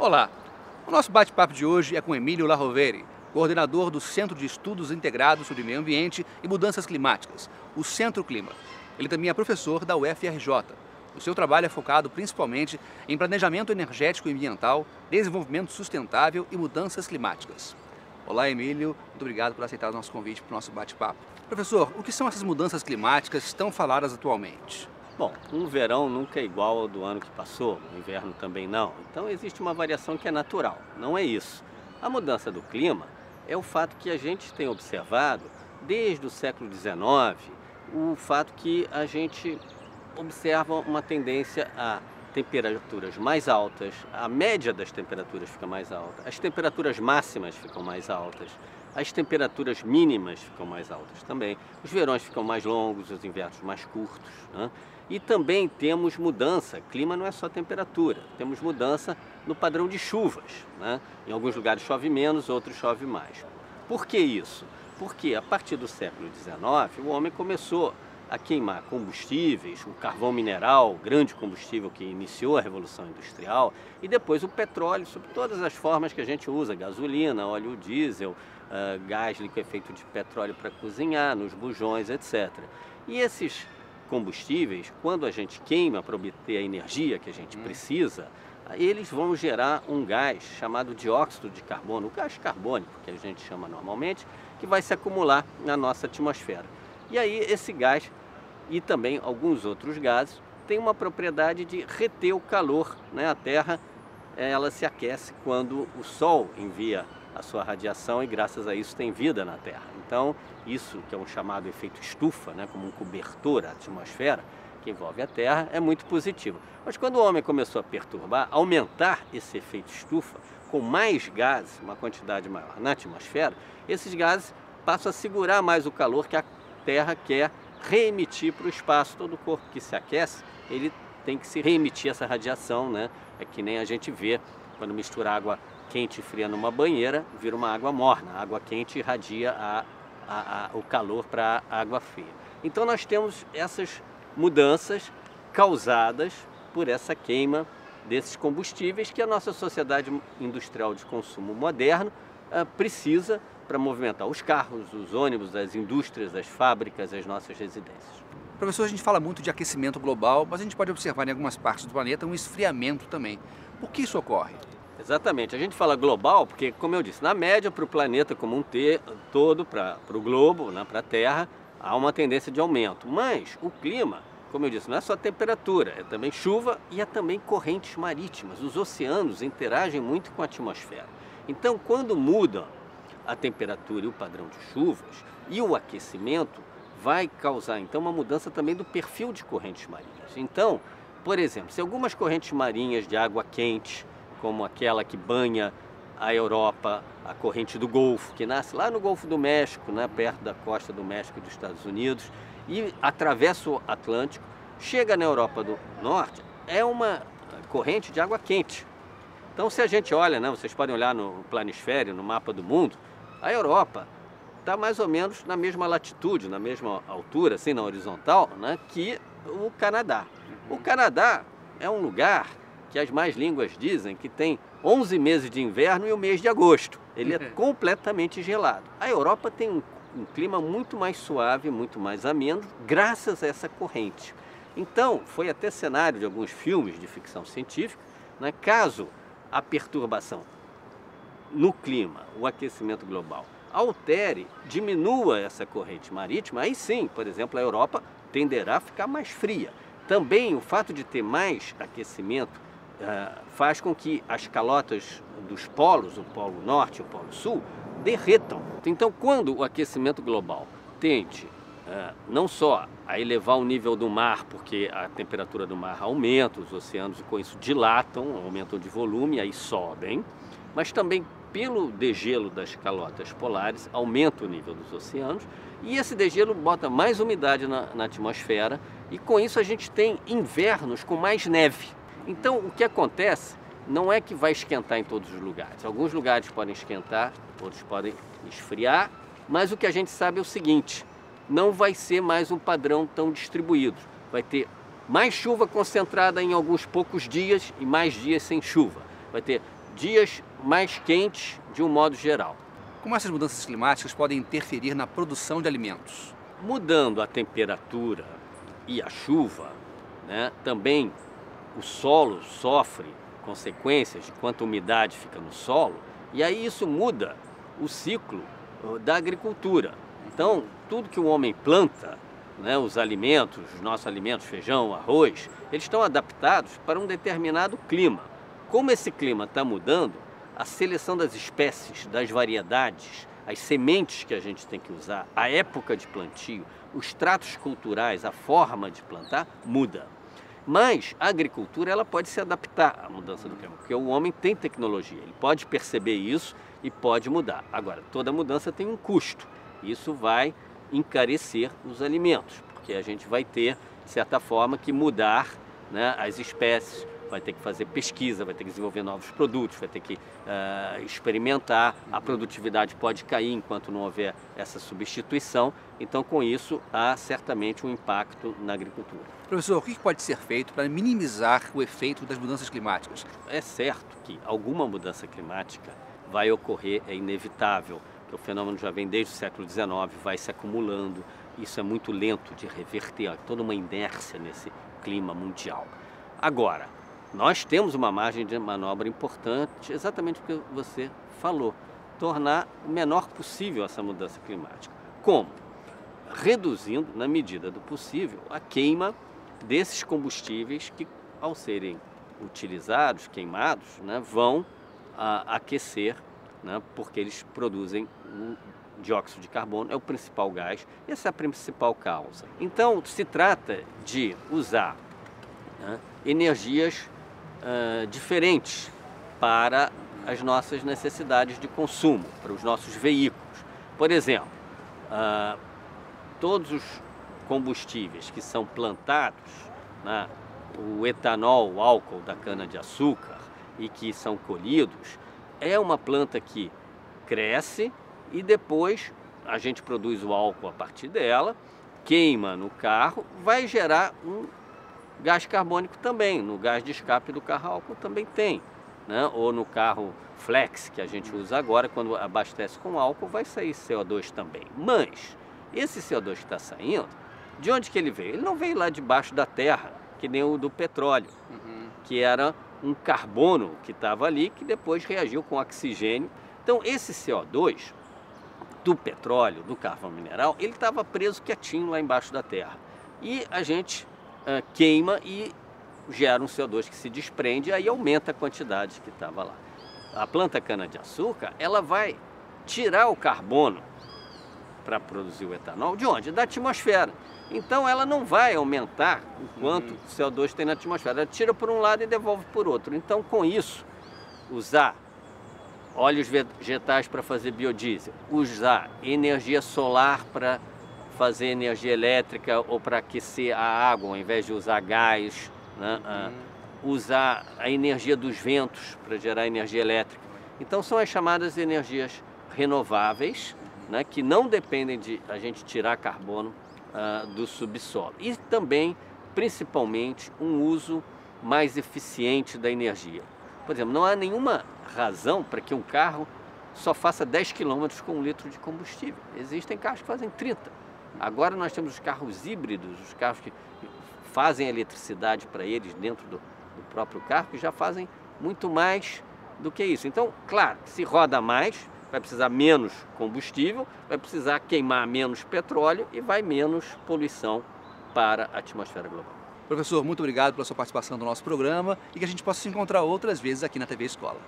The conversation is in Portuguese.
Olá! O nosso bate-papo de hoje é com Emílio Larroveri, coordenador do Centro de Estudos Integrados sobre Meio Ambiente e Mudanças Climáticas, o Centro Clima. Ele também é professor da UFRJ. O seu trabalho é focado principalmente em planejamento energético e ambiental, desenvolvimento sustentável e mudanças climáticas. Olá, Emílio. Muito obrigado por aceitar o nosso convite para o nosso bate-papo. Professor, o que são essas mudanças climáticas tão faladas atualmente? Bom, um verão nunca é igual ao do ano que passou, o inverno também não. Então existe uma variação que é natural, não é isso. A mudança do clima é o fato que a gente tem observado desde o século XIX, o fato que a gente observa uma tendência a temperaturas mais altas, a média das temperaturas fica mais alta, as temperaturas máximas ficam mais altas, as temperaturas mínimas ficam mais altas também, os verões ficam mais longos, os invernos mais curtos, né? E também temos mudança, clima não é só temperatura, temos mudança no padrão de chuvas, né? Em alguns lugares chove menos, outros chove mais. Por que isso? Porque a partir do século XIX o homem começou a queimar combustíveis, o carvão mineral, o grande combustível que iniciou a Revolução Industrial, e depois o petróleo, sob todas as formas que a gente usa, gasolina, óleo diesel, gás liquefeito de petróleo para cozinhar, nos bujões, etc. E esses combustíveis, quando a gente queima para obter a energia que a gente precisa, eles vão gerar um gás chamado dióxido de carbono, o gás carbônico que a gente chama normalmente, que vai se acumular na nossa atmosfera. E aí esse gás e também alguns outros gases têm uma propriedade de reter o calor, né? A Terra, ela se aquece quando o Sol envia a sua radiação e graças a isso tem vida na Terra. Então isso que é um chamado efeito estufa, né? Como um cobertor à atmosfera que envolve a Terra, é muito positivo. Mas quando o homem começou a perturbar, aumentar esse efeito estufa com mais gases, uma quantidade maior na atmosfera, esses gases passam a segurar mais o calor que a Terra quer reemitir para o espaço. Todo corpo que se aquece, ele tem que se reemitir essa radiação, né? É que nem a gente vê quando mistura água quente e fria numa banheira, vira uma água morna. A água quente irradia o calor para a água fria. Então nós temos essas mudanças causadas por essa queima desses combustíveis que a nossa sociedade industrial de consumo moderno precisa para movimentar os carros, os ônibus, as indústrias, as fábricas, as nossas residências. Professor, a gente fala muito de aquecimento global, mas a gente pode observar em algumas partes do planeta um esfriamento também. Por que isso ocorre? Exatamente, a gente fala global porque, como eu disse, na média para o planeta como um todo, para o globo, né, para a Terra, há uma tendência de aumento. Mas o clima, como eu disse, não é só temperatura, é também chuva e é também correntes marítimas. Os oceanos interagem muito com a atmosfera. Então, quando muda a temperatura e o padrão de chuvas e o aquecimento, vai causar então uma mudança também do perfil de correntes marinhas. Então, por exemplo, se algumas correntes marinhas de água quente, como aquela que banha a Europa, a corrente do Golfo, que nasce lá no Golfo do México, né, perto da costa do México e dos Estados Unidos, e atravessa o Atlântico, chega na Europa do Norte, é uma corrente de água quente. Então, se a gente olha, né, vocês podem olhar no planisfério, no mapa do mundo, a Europa está mais ou menos na mesma latitude, na mesma altura, assim, na horizontal, né, que o Canadá. O Canadá é um lugar que as más línguas dizem que tem 11 meses de inverno e o mês de agosto. Ele é completamente gelado. A Europa tem um clima muito mais suave, muito mais ameno, graças a essa corrente. Então, foi até cenário de alguns filmes de ficção científica, né, caso a perturbação no clima, o aquecimento global, altere, diminua essa corrente marítima, aí sim, por exemplo, a Europa tenderá a ficar mais fria. Também o fato de ter mais aquecimento faz com que as calotas dos polos, o Polo Norte e o Polo Sul, derretam. Então, quando o aquecimento global tende não só a elevar o nível do mar, porque a temperatura do mar aumenta, os oceanos com isso dilatam, aumentam de volume, aí sobem, mas também pelo degelo das calotas polares aumenta o nível dos oceanos e esse degelo bota mais umidade na atmosfera e com isso a gente tem invernos com mais neve. Então o que acontece não é que vai esquentar em todos os lugares. Alguns lugares podem esquentar, outros podem esfriar, mas o que a gente sabe é o seguinte: não vai ser mais um padrão tão distribuído. Vai ter mais chuva concentrada em alguns poucos dias e mais dias sem chuva. Vai ter dias mais quentes de um modo geral. Como essas mudanças climáticas podem interferir na produção de alimentos? Mudando a temperatura e a chuva, né, também o solo sofre consequências de quanta umidade fica no solo, e aí isso muda o ciclo da agricultura. Então, tudo que o homem planta, né, os alimentos, os nossos alimentos, feijão, arroz, eles estão adaptados para um determinado clima. Como esse clima está mudando, a seleção das espécies, das variedades, as sementes que a gente tem que usar, a época de plantio, os tratos culturais, a forma de plantar, muda. Mas a agricultura ela pode se adaptar à mudança do clima, porque o homem tem tecnologia, ele pode perceber isso e pode mudar. Agora, toda mudança tem um custo. Isso vai encarecer os alimentos, porque a gente vai ter, de certa forma, que mudar, né, as espécies, vai ter que fazer pesquisa, vai ter que desenvolver novos produtos, vai ter que experimentar, a produtividade pode cair enquanto não houver essa substituição, então com isso há certamente um impacto na agricultura. Professor, o que pode ser feito para minimizar o efeito das mudanças climáticas? É certo que alguma mudança climática vai ocorrer, é inevitável, que o fenômeno já vem desde o século XIX, vai se acumulando, isso é muito lento de reverter, há toda uma inércia nesse clima mundial. Agora, nós temos uma margem de manobra importante, exatamente o que você falou, tornar o menor possível essa mudança climática. Como? Reduzindo, na medida do possível, a queima desses combustíveis que, ao serem utilizados, queimados, né, vão aquecer, né, porque eles produzem o dióxido de carbono, é o principal gás, e essa é a principal causa. Então, se trata de usar, né, energias diferentes para as nossas necessidades de consumo, para os nossos veículos. Por exemplo, todos os combustíveis que são plantados, né, o etanol, o álcool da cana-de-açúcar e que são colhidos, é uma planta que cresce e depois a gente produz o álcool a partir dela, queima no carro, vai gerar um gás carbônico também, no gás de escape do carro álcool também tem, né? Ou no carro flex que a gente usa agora, quando abastece com álcool, vai sair CO2 também. Mas esse CO2 que está saindo, de onde que ele veio? Ele não veio lá debaixo da terra, que nem o do petróleo, que era um carbono que estava ali, que depois reagiu com oxigênio. Então esse CO2 do petróleo, do carvão mineral, ele estava preso quietinho lá embaixo da terra. E a gente queima e gera um CO2 que se desprende e aí aumenta a quantidade que estava lá. A planta cana-de-açúcar, ela vai tirar o carbono para produzir o etanol de onde? Da atmosfera. Então ela não vai aumentar o quanto CO2 tem na atmosfera. Ela tira por um lado e devolve por outro. Então com isso, usar óleos vegetais para fazer biodiesel, usar energia solar para fazer energia elétrica ou para aquecer a água, ao invés de usar gás, né? Usar a energia dos ventos para gerar energia elétrica. Então são as chamadas energias renováveis, né, que não dependem de a gente tirar carbono do subsolo. E também, principalmente, um uso mais eficiente da energia. Por exemplo, não há nenhuma razão para que um carro só faça 10 km com 1 litro de combustível. Existem carros que fazem 30. Agora nós temos os carros híbridos, os carros que fazem eletricidade para eles dentro do próprio carro, que já fazem muito mais do que isso. Então, claro, se roda mais, vai precisar menos combustível, vai precisar queimar menos petróleo e vai menos poluição para a atmosfera global. Professor, muito obrigado pela sua participação no nosso programa e que a gente possa se encontrar outras vezes aqui na TV Escola.